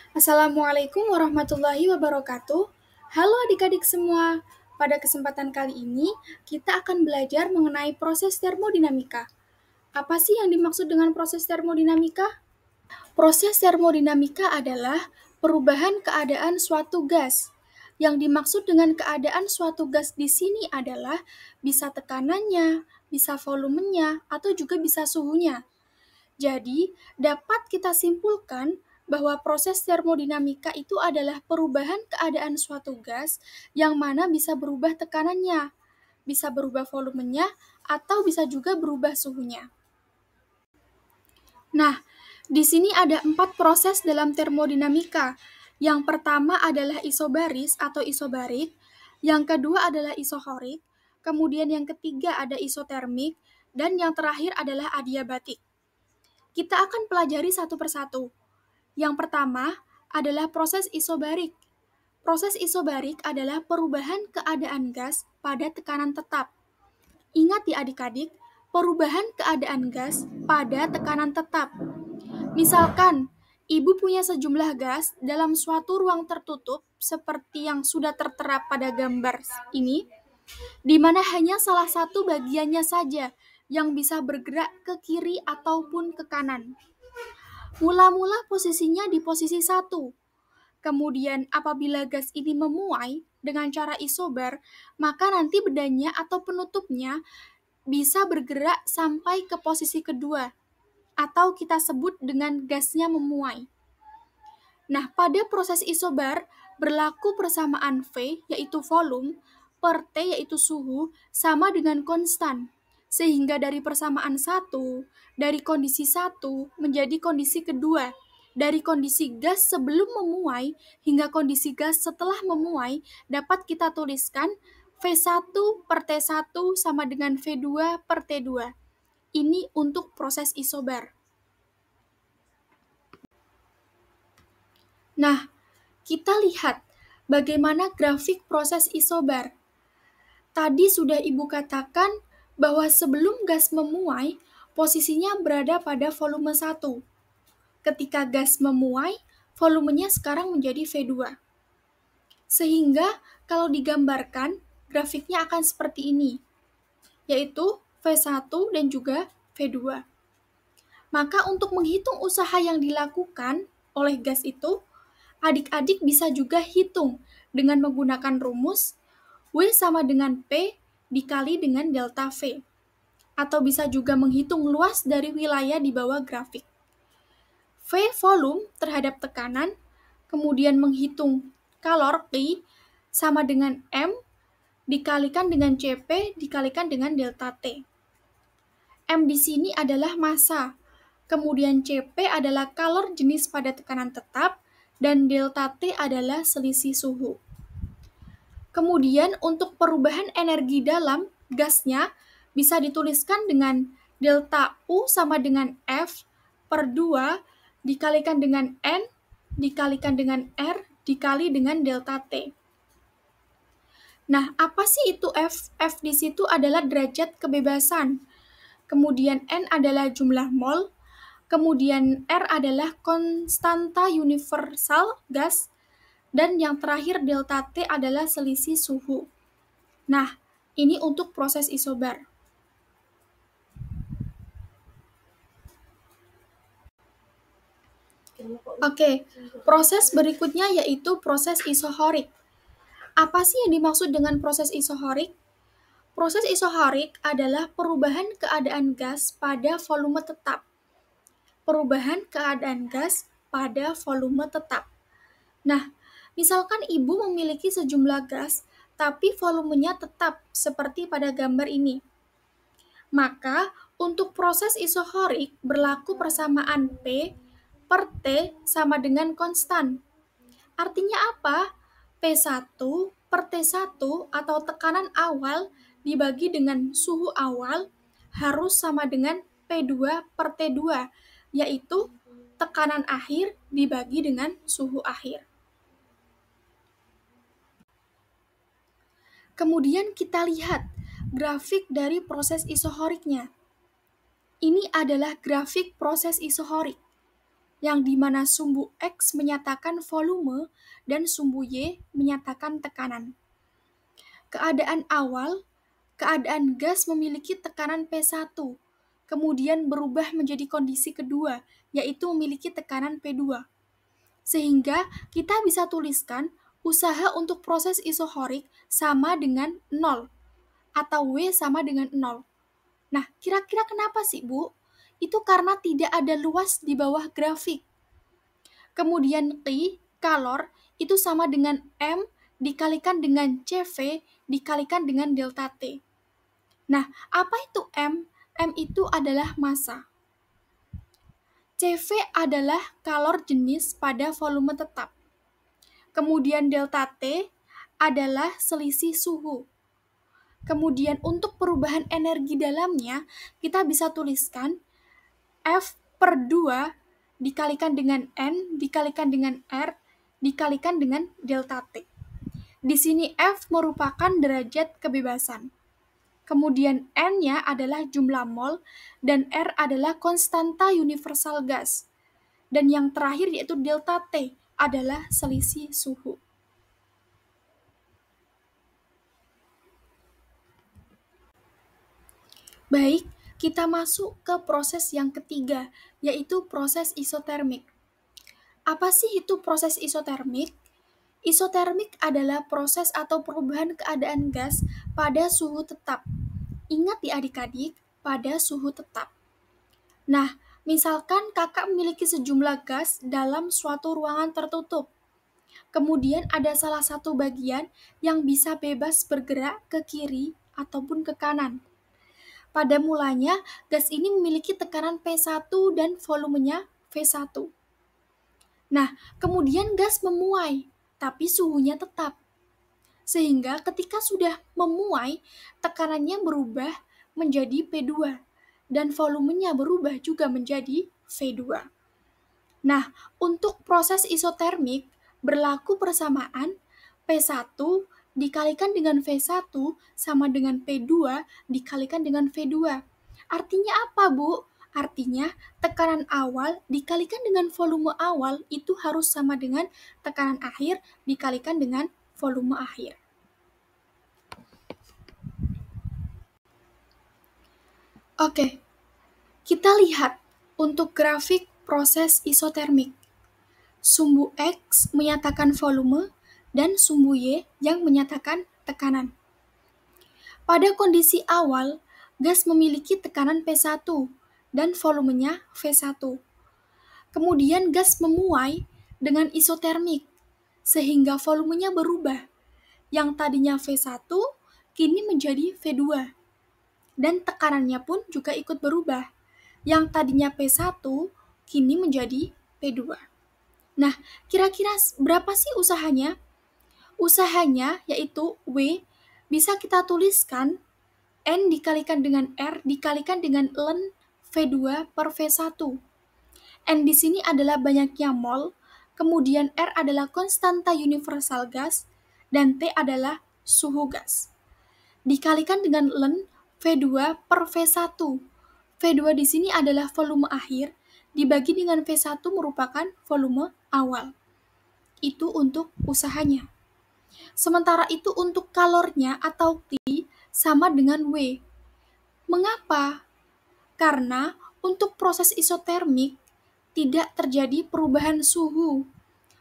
Assalamualaikum warahmatullahi wabarakatuh. Halo adik-adik semua. Pada kesempatan kali ini, kita akan belajar mengenai proses termodinamika. Apa sih yang dimaksud dengan proses termodinamika? Proses termodinamika adalah perubahan keadaan suatu gas. Yang dimaksud dengan keadaan suatu gas di sini adalah bisa tekanannya, bisa volumenya, atau juga bisa suhunya. Jadi, dapat kita simpulkan bahwa proses termodinamika itu adalah perubahan keadaan suatu gas yang mana bisa berubah tekanannya, bisa berubah volumenya, atau bisa juga berubah suhunya. Nah, di sini ada 4 proses dalam termodinamika. Yang pertama adalah isobaris atau isobarik, yang kedua adalah isohorik, kemudian yang ketiga ada isotermik, dan yang terakhir adalah adiabatik. Kita akan pelajari satu persatu. Yang pertama adalah proses isobarik. Proses isobarik adalah perubahan keadaan gas pada tekanan tetap. Ingat ya adik-adik, perubahan keadaan gas pada tekanan tetap. Misalkan, ibu punya sejumlah gas dalam suatu ruang tertutup seperti yang sudah tertera pada gambar ini, di mana hanya salah satu bagiannya saja yang bisa bergerak ke kiri ataupun ke kanan. Mula-mula posisinya di posisi 1. Kemudian apabila gas ini memuai dengan cara isobar, maka nanti bedanya atau penutupnya bisa bergerak sampai ke posisi kedua, atau kita sebut dengan gasnya memuai. Nah, pada proses isobar berlaku persamaan V, yaitu volume, per T, yaitu suhu, sama dengan konstan. Sehingga dari persamaan 1, dari kondisi 1 menjadi kondisi kedua. Dari kondisi gas sebelum memuai hingga kondisi gas setelah memuai dapat kita tuliskan V1 per T1 sama dengan V2 per T2. Ini untuk proses isobar. Nah, kita lihat bagaimana grafik proses isobar. Tadi sudah Ibu katakan bahwa sebelum gas memuai, posisinya berada pada volume 1. Ketika gas memuai, volumenya sekarang menjadi V2. Sehingga kalau digambarkan, grafiknya akan seperti ini, yaitu V1 dan juga V2. Maka untuk menghitung usaha yang dilakukan oleh gas itu, adik-adik bisa juga hitung dengan menggunakan rumus W sama dengan P dikali dengan delta V. Atau bisa juga menghitung luas dari wilayah di bawah grafik. V volume terhadap tekanan, kemudian menghitung kalor Q sama dengan M dikalikan dengan Cp dikalikan dengan delta T. M di sini adalah massa, kemudian Cp adalah kalor jenis pada tekanan tetap, dan delta T adalah selisih suhu. Kemudian untuk perubahan energi dalam gasnya bisa dituliskan dengan delta U sama dengan F per 2 dikalikan dengan N dikalikan dengan R dikali dengan delta T. Nah, apa sih itu F? F di situ adalah derajat kebebasan. Kemudian N adalah jumlah mol, kemudian R adalah konstanta universal gas, dan yang terakhir delta T adalah selisih suhu. Nah, ini untuk proses isobar. Oke, proses berikutnya yaitu proses isohorik. Apa sih yang dimaksud dengan proses isohorik? Proses isohorik adalah perubahan keadaan gas pada volume tetap. Perubahan keadaan gas pada volume tetap. Nah, misalkan ibu memiliki sejumlah gas, tapi volumenya tetap seperti pada gambar ini. Maka, untuk proses isohorik berlaku persamaan P per T sama dengan konstan. Artinya apa? P1 per T1 atau tekanan awal dibagi dengan suhu awal harus sama dengan P2 per T2, yaitu tekanan akhir dibagi dengan suhu akhir. Kemudian kita lihat grafik dari proses isohoriknya. Ini adalah grafik proses isohorik. yang dimana sumbu X menyatakan volume dan sumbu Y menyatakan tekanan. Keadaan awal, keadaan gas memiliki tekanan P1, kemudian berubah menjadi kondisi kedua, yaitu memiliki tekanan P2. Sehingga kita bisa tuliskan usaha untuk proses isohorik sama dengan 0, atau W sama dengan 0. Nah, kira-kira kenapa sih, Bu? Itu karena tidak ada luas di bawah grafik. Kemudian T, kalor, itu sama dengan M dikalikan dengan CV dikalikan dengan delta T. Nah, apa itu M? M itu adalah massa. CV adalah kalor jenis pada volume tetap. Kemudian delta T adalah selisih suhu. Kemudian untuk perubahan energi dalamnya, kita bisa tuliskan F per 2 dikalikan dengan N, dikalikan dengan R, dikalikan dengan delta T. Di sini F merupakan derajat kebebasan. Kemudian N-nya adalah jumlah mol, dan R adalah konstanta universal gas. Dan yang terakhir yaitu delta T adalah selisih suhu. Baik, kita masuk ke proses yang ketiga, yaitu proses isotermik. Apa sih itu proses isotermik? Isotermik adalah proses atau perubahan keadaan gas pada suhu tetap. Ingat ya adik-adik, pada suhu tetap. Nah, misalkan kakak memiliki sejumlah gas dalam suatu ruangan tertutup. Kemudian ada salah satu bagian yang bisa bebas bergerak ke kiri ataupun ke kanan. Pada mulanya, gas ini memiliki tekanan P1 dan volumenya V1. Nah, kemudian gas memuai, tapi suhunya tetap. Sehingga ketika sudah memuai, tekanannya berubah menjadi P2, dan volumenya berubah juga menjadi V2. Nah, untuk proses isotermik, berlaku persamaan P1 dikalikan dengan V1 sama dengan P2 dikalikan dengan V2. Artinya apa, Bu? Artinya tekanan awal dikalikan dengan volume awal itu harus sama dengan tekanan akhir dikalikan dengan volume akhir. Oke, kita lihat untuk grafik proses isotermik. Sumbu X menyatakan volume dan sumbu Y yang menyatakan tekanan. Pada kondisi awal, gas memiliki tekanan P1 dan volumenya V1. Kemudian gas memuai dengan isotermik, sehingga volumenya berubah. Yang tadinya V1 kini menjadi V2. Dan tekanannya pun juga ikut berubah. Yang tadinya P1 kini menjadi P2. Nah, kira-kira berapa sih usahanya? Usahanya yaitu W bisa kita tuliskan N dikalikan dengan R dikalikan dengan ln V2 per V1. N di sini adalah banyaknya mol, kemudian R adalah konstanta universal gas, dan T adalah suhu gas. Dikalikan dengan ln V2 per V1. V2 di sini adalah volume akhir, dibagi dengan V1 merupakan volume awal. Itu untuk usahanya. Sementara itu untuk kalornya atau T sama dengan W. Mengapa? Karena untuk proses isotermik tidak terjadi perubahan suhu.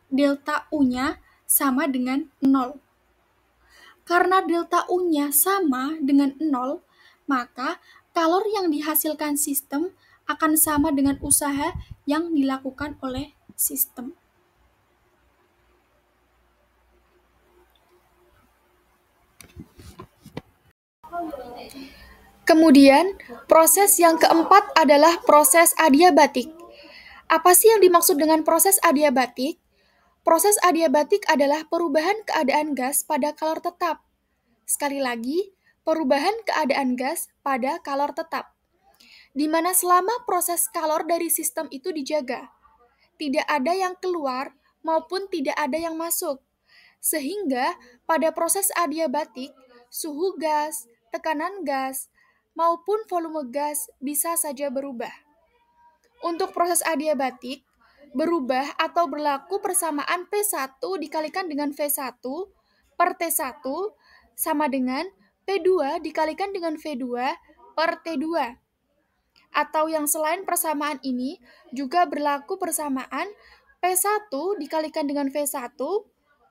Delta U-nya sama dengan 0. Karena delta U-nya sama dengan 0, maka kalor yang dihasilkan sistem akan sama dengan usaha yang dilakukan oleh sistem. Kemudian, proses yang keempat adalah proses adiabatik. Apa sih yang dimaksud dengan proses adiabatik? Proses adiabatik adalah perubahan keadaan gas pada kalor tetap. Sekali lagi, perubahan keadaan gas pada kalor tetap, di mana selama proses kalor dari sistem itu dijaga. Tidak ada yang keluar maupun tidak ada yang masuk. Sehingga pada proses adiabatik, suhu gas, tekanan gas, maupun volume gas bisa saja berubah. Untuk proses adiabatik, berubah atau berlaku persamaan P1 dikalikan dengan V1 per T1 sama dengan P2 dikalikan dengan V2 per T2. Atau yang selain persamaan ini juga berlaku persamaan P1 dikalikan dengan V1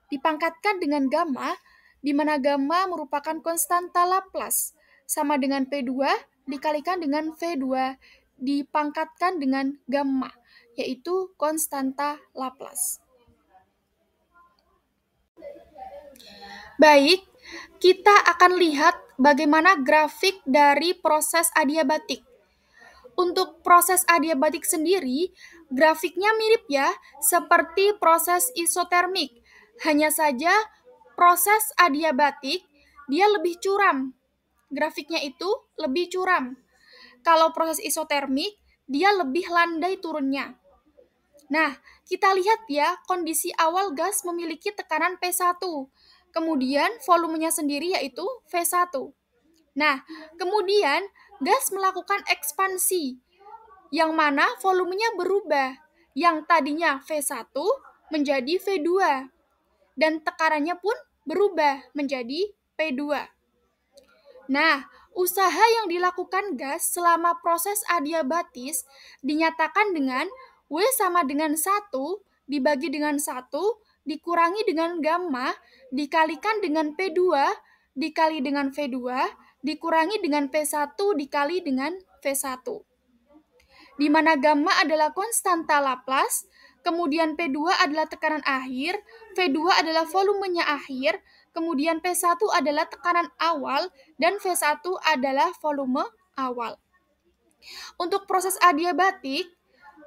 dipangkatkan dengan gamma, di mana gamma merupakan konstanta Laplace, sama dengan P2 dikalikan dengan V2 dipangkatkan dengan gamma, yaitu konstanta Laplace. Baik, kita akan lihat bagaimana grafik dari proses adiabatik. Untuk proses adiabatik sendiri, grafiknya mirip ya, seperti proses isotermik. Hanya saja proses adiabatik dia lebih curam. Grafiknya itu lebih curam. Kalau proses isotermik, dia lebih landai turunnya. Nah, kita lihat ya, kondisi awal gas memiliki tekanan P1. Kemudian volumenya sendiri yaitu V1. Nah, kemudian gas melakukan ekspansi, yang mana volumenya berubah, yang tadinya V1 menjadi V2, dan tekanannya pun berubah menjadi P2. Nah, usaha yang dilakukan gas selama proses adiabatis dinyatakan dengan W sama dengan 1 dibagi dengan 1 dikurangi dengan gamma dikalikan dengan P2 dikali dengan V2 dikurangi dengan P1 dikali dengan V1. Di mana gamma adalah konstanta Laplace, kemudian P2 adalah tekanan akhir, V2 adalah volumenya akhir, kemudian P1 adalah tekanan awal, dan V1 adalah volume awal. Untuk proses adiabatik,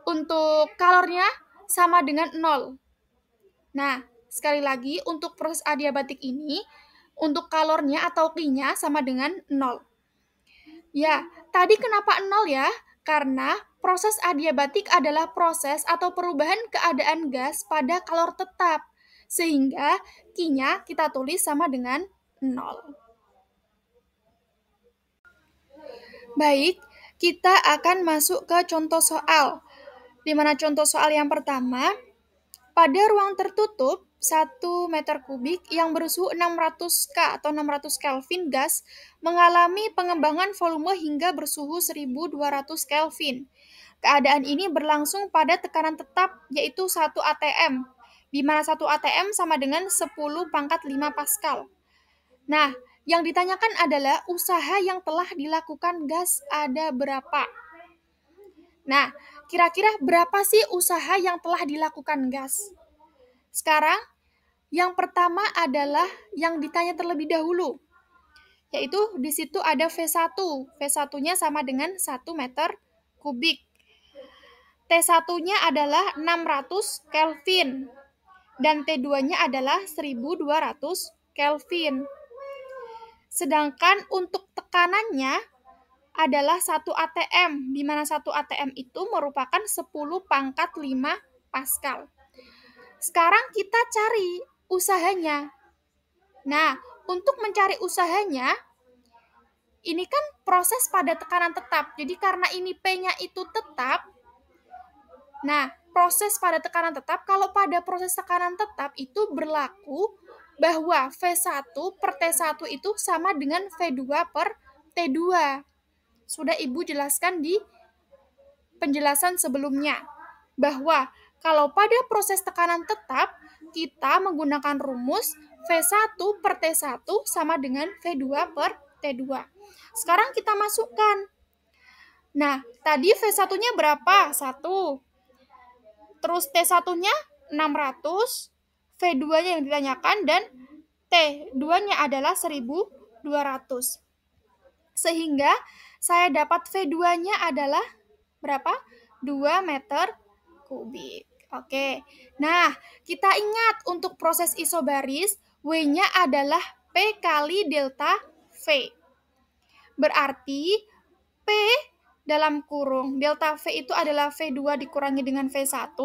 untuk kalornya sama dengan 0. Nah, sekali lagi untuk proses adiabatik ini, untuk kalornya atau Q-nya sama dengan 0. Ya, tadi kenapa 0 ya? Karena proses adiabatik adalah proses atau perubahan keadaan gas pada kalor tetap, sehingga Q-nya kita tulis sama dengan 0. Baik, kita akan masuk ke contoh soal. Di mana contoh soal yang pertama, pada ruang tertutup 1 meter kubik yang bersuhu 600 K atau 600 Kelvin gas mengalami pengembangan volume hingga bersuhu 1200 Kelvin. Keadaan ini berlangsung pada tekanan tetap yaitu 1 atm, di mana 1 atm sama dengan 10 pangkat 5 Pascal. Nah, yang ditanyakan adalah usaha yang telah dilakukan gas ada berapa? Nah, kira-kira berapa sih usaha yang telah dilakukan gas? Sekarang, yang pertama adalah yang ditanya terlebih dahulu, yaitu di situ ada V1. V1-nya sama dengan 1 meter kubik. T1-nya adalah 600 Kelvin, dan T2-nya adalah 1200 Kelvin. Sedangkan untuk tekanannya adalah 1 atm, di mana 1 atm itu merupakan 10 pangkat 5 Pascal. Sekarang kita cari usahanya. Nah, untuk mencari usahanya, ini kan proses pada tekanan tetap. Jadi karena ini P-nya itu tetap, nah, proses pada tekanan tetap, kalau pada proses tekanan tetap itu berlaku bahwa V1 per T1 itu sama dengan V2 per T2. Sudah Ibu jelaskan di penjelasan sebelumnya, bahwa kalau pada proses tekanan tetap, kita menggunakan rumus V1 per T1 sama dengan V2 per T2. Sekarang kita masukkan. Nah, tadi V1-nya berapa? 1. Terus T1-nya 600, V2-nya yang ditanyakan, dan T2-nya adalah 1200. Sehingga saya dapat V2-nya adalah berapa? 2 meter kubik. Oke, nah kita ingat untuk proses isobaris, W-nya adalah P kali delta V. Berarti P dalam kurung, delta V itu adalah V2 dikurangi dengan V1,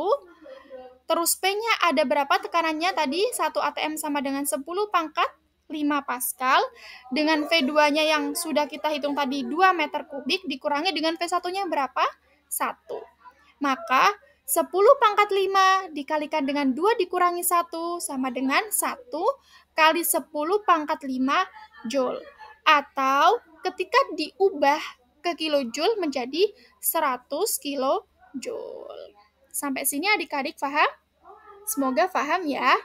terus P-nya ada berapa tekanannya tadi? 1 atm sama dengan 10 pangkat 5 Pascal, dengan V2-nya yang sudah kita hitung tadi 2 meter kubik, dikurangi dengan V1-nya berapa? 1. Maka 10 pangkat 5 dikalikan dengan 2 dikurangi 1 sama dengan 1 kali 10 pangkat 5 Joule. Atau ketika diubah ke kilojoule menjadi 100 kilojoule. Sampai sini adik-adik paham? Semoga paham ya.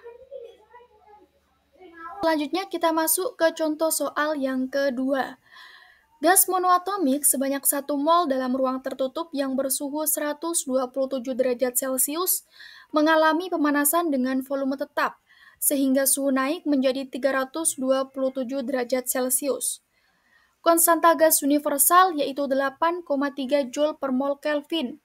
Selanjutnya kita masuk ke contoh soal yang kedua. Gas monoatomik sebanyak 1 mol dalam ruang tertutup yang bersuhu 127 derajat Celcius mengalami pemanasan dengan volume tetap, sehingga suhu naik menjadi 327 derajat Celcius. Konstanta gas universal yaitu 8,3 Joule per mol Kelvin.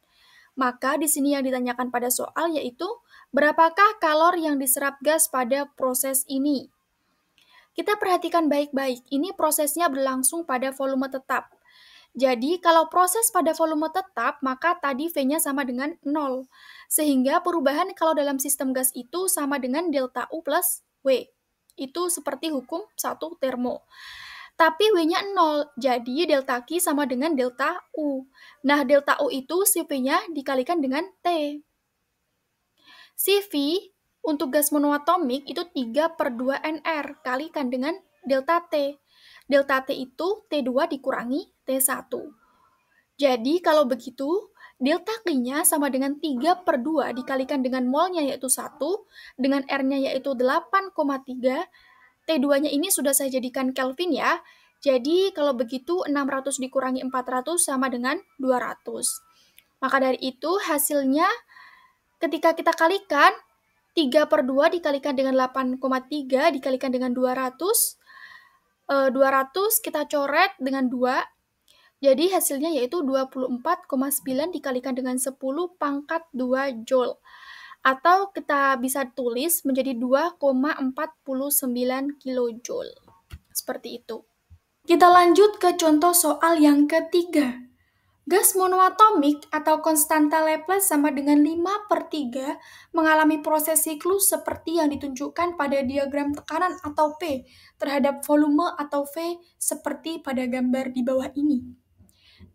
Maka di sini yang ditanyakan pada soal yaitu berapakah kalor yang diserap gas pada proses ini? Kita perhatikan baik-baik, ini prosesnya berlangsung pada volume tetap. Jadi, kalau proses pada volume tetap, maka tadi V-nya sama dengan 0. Sehingga perubahan kalau dalam sistem gas itu sama dengan delta U plus W. Itu seperti hukum 1 termo. Tapi W-nya 0, jadi delta Q sama dengan delta U. Nah, delta U itu si V-nya dikalikan dengan T. Si V untuk gas monoatomik itu 3/2 NR, kalikan dengan delta T. Delta T itu T2 dikurangi T1. Jadi kalau begitu, delta Q-nya sama dengan 3/2 dikalikan dengan molnya yaitu 1, dengan R-nya yaitu 8,3, T2-nya ini sudah saya jadikan Kelvin ya. Jadi kalau begitu 600 dikurangi 400 sama dengan 200. Maka dari itu hasilnya ketika kita kalikan, 3/2 dikalikan dengan 8,3 dikalikan dengan 200, 200 kita coret dengan 2, jadi hasilnya yaitu 24,9 dikalikan dengan 10 pangkat 2 Joule. Atau kita bisa tulis menjadi 2,49 kilojoule. Seperti itu. Kita lanjut ke contoh soal yang ketiga. Gas monoatomik atau konstanta Laplace sama dengan 5/3 mengalami proses siklus seperti yang ditunjukkan pada diagram tekanan atau P terhadap volume atau V seperti pada gambar di bawah ini.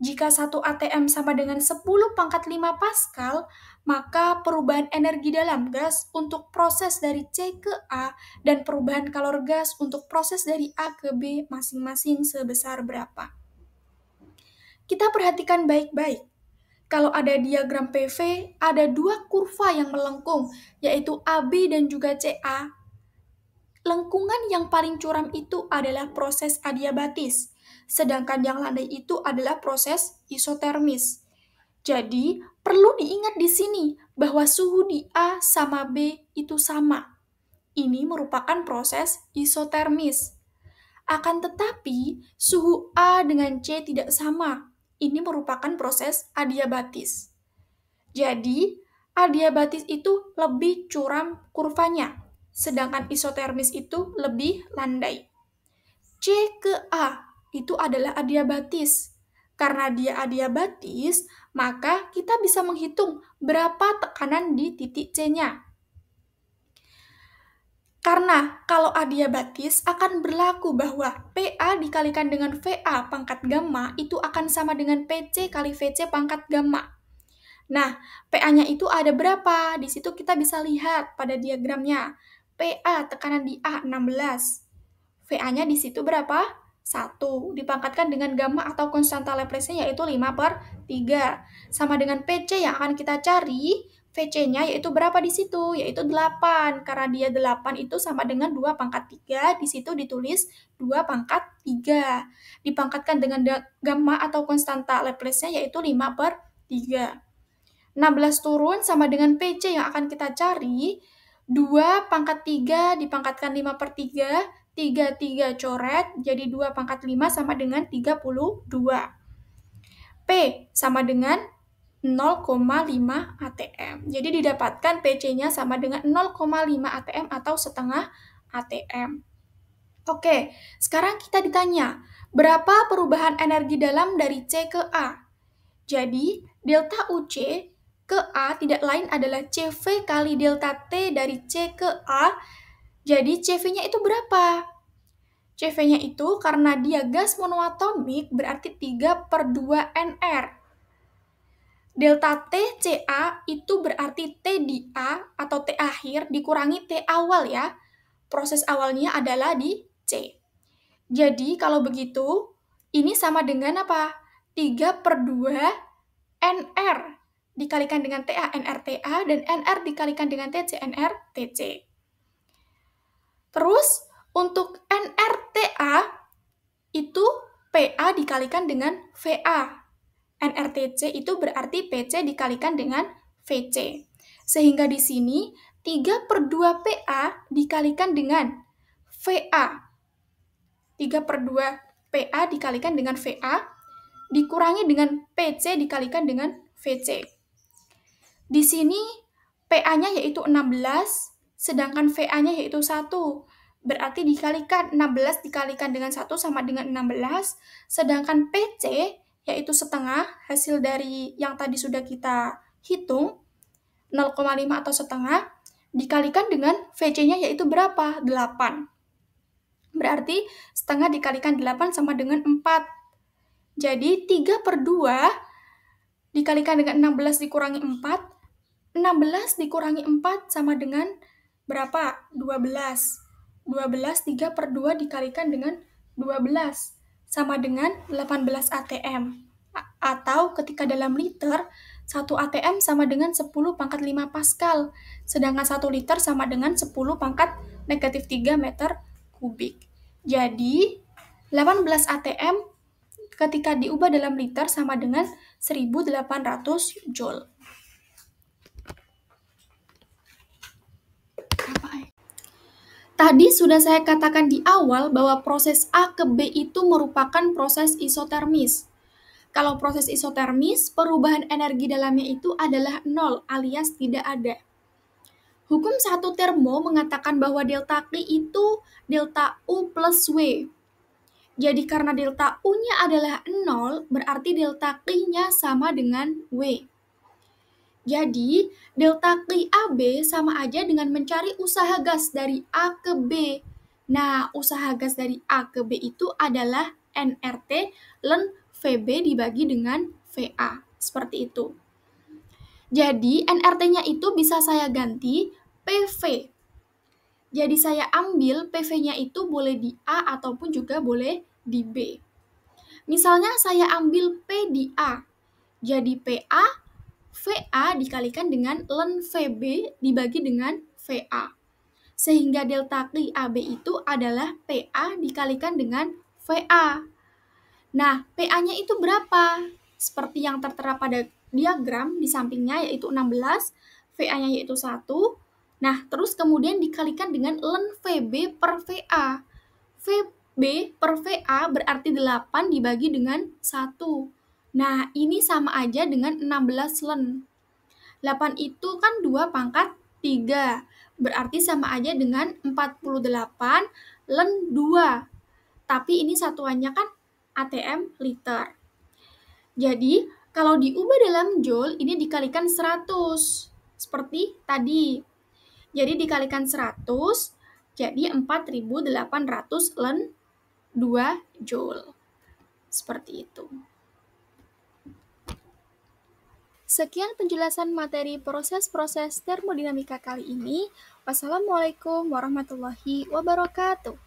Jika 1 atm sama dengan 10 pangkat 5 Pascal, maka perubahan energi dalam gas untuk proses dari C ke A dan perubahan kalor gas untuk proses dari A ke B masing-masing sebesar berapa? Kita perhatikan baik-baik. Kalau ada diagram PV, ada 2 kurva yang melengkung, yaitu AB dan juga CA. Lengkungan yang paling curam itu adalah proses adiabatis, sedangkan yang landai itu adalah proses isotermis. Jadi, perlu diingat di sini bahwa suhu di A sama B itu sama. Ini merupakan proses isotermis. Akan tetapi, suhu A dengan C tidak sama. Ini merupakan proses adiabatis. Jadi, adiabatis itu lebih curam kurvanya, sedangkan isotermis itu lebih landai. C ke A itu adalah adiabatis. Karena dia adiabatis, maka kita bisa menghitung berapa tekanan di titik C-nya. Karena kalau adiabatis akan berlaku bahwa PA dikalikan dengan VA pangkat gamma itu akan sama dengan PC kali VC pangkat gamma. Nah, PA-nya itu ada berapa? Di situ kita bisa lihat pada diagramnya. PA tekanan di A 16. VA-nya di situ berapa? 1. Dipangkatkan dengan gamma atau konstanta Laplace-nya yaitu 5/3. Sama dengan PC yang akan kita cari, VC-nya yaitu berapa di situ? Yaitu 8. Karena dia 8 itu sama dengan 2/3, di situ ditulis 2/3. Dipangkatkan dengan gamma atau konstanta Laplace-nya yaitu 5/3. 16 turun sama dengan PC yang akan kita cari, 2/3 dipangkatkan 5/3, 3 coret, jadi 2/5 sama dengan 32. P sama dengan 0,5 ATM. Jadi didapatkan PC-nya sama dengan 0,5 ATM atau setengah ATM. Oke, sekarang kita ditanya, berapa perubahan energi dalam dari C ke A? Jadi, delta UC ke A tidak lain adalah CV kali delta T dari C ke A. Jadi, CV-nya itu berapa? CV-nya itu karena dia gas monoatomik berarti 3/2 NR. Delta T CA itu berarti T di A atau T akhir dikurangi T awal ya. Proses awalnya adalah di C. Jadi kalau begitu, ini sama dengan apa? 3/2 NR dikalikan dengan TA NRTA dan NR dikalikan dengan TC NRTC. Terus untuk NRTA itu PA dikalikan dengan VA. NRTC itu berarti PC dikalikan dengan VC. Sehingga di sini 3/2 PA dikalikan dengan VA. 3/2 PA dikalikan dengan VA dikurangi dengan PC dikalikan dengan VC. Di sini PA-nya yaitu 16, sedangkan VA-nya yaitu 1. Berarti dikalikan 16 dikalikan dengan 1 sama dengan 16, sedangkan PC yaitu setengah, hasil dari yang tadi sudah kita hitung, 0,5 atau setengah, dikalikan dengan VC-nya yaitu berapa? 8. Berarti setengah dikalikan 8 sama dengan 4. Jadi 3/2 dikalikan dengan 16 dikurangi 4, 16 dikurangi 4 sama dengan berapa? 12. 12 3/2 dikalikan dengan 12 sama dengan 18 ATM. Atau ketika dalam liter, 1 ATM sama dengan 10 pangkat 5 Pascal, sedangkan 1 liter sama dengan 10 pangkat negatif 3 meter kubik. Jadi, 18 ATM ketika diubah dalam liter sama dengan 1800 Joule. Tadi sudah saya katakan di awal bahwa proses A ke B itu merupakan proses isotermis. Kalau proses isotermis, perubahan energi dalamnya itu adalah 0 alias tidak ada. Hukum satu termo mengatakan bahwa delta T itu delta U plus W. Jadi karena delta U-nya adalah 0, berarti delta T-nya sama dengan W. Jadi, delta T AB sama aja dengan mencari usaha gas dari A ke B. Nah, usaha gas dari A ke B itu adalah nRT ln VB dibagi dengan VA. Seperti itu. Jadi, nRT-nya itu bisa saya ganti PV. Jadi, saya ambil PV-nya itu boleh di A ataupun juga boleh di B. Misalnya, saya ambil P di A. Jadi, PA VA dikalikan dengan ln VB dibagi dengan VA. Sehingga delta T AB itu adalah PA dikalikan dengan VA. Nah, PA-nya itu berapa? Seperti yang tertera pada diagram di sampingnya yaitu 16, VA-nya yaitu 1. Nah, terus kemudian dikalikan dengan ln VB per VA. VB per VA berarti 8 dibagi dengan 1. Nah, ini sama aja dengan 16 ln. 8 itu kan 2 pangkat 3. Berarti sama aja dengan 48 ln 2. Tapi ini satuannya kan ATM liter. Jadi, kalau diubah dalam joule, ini dikalikan 100. Seperti tadi. Jadi, dikalikan 100, jadi 4800 ln 2 joule. Seperti itu. Sekian penjelasan materi proses-proses termodinamika kali ini. Wassalamualaikum warahmatullahi wabarakatuh.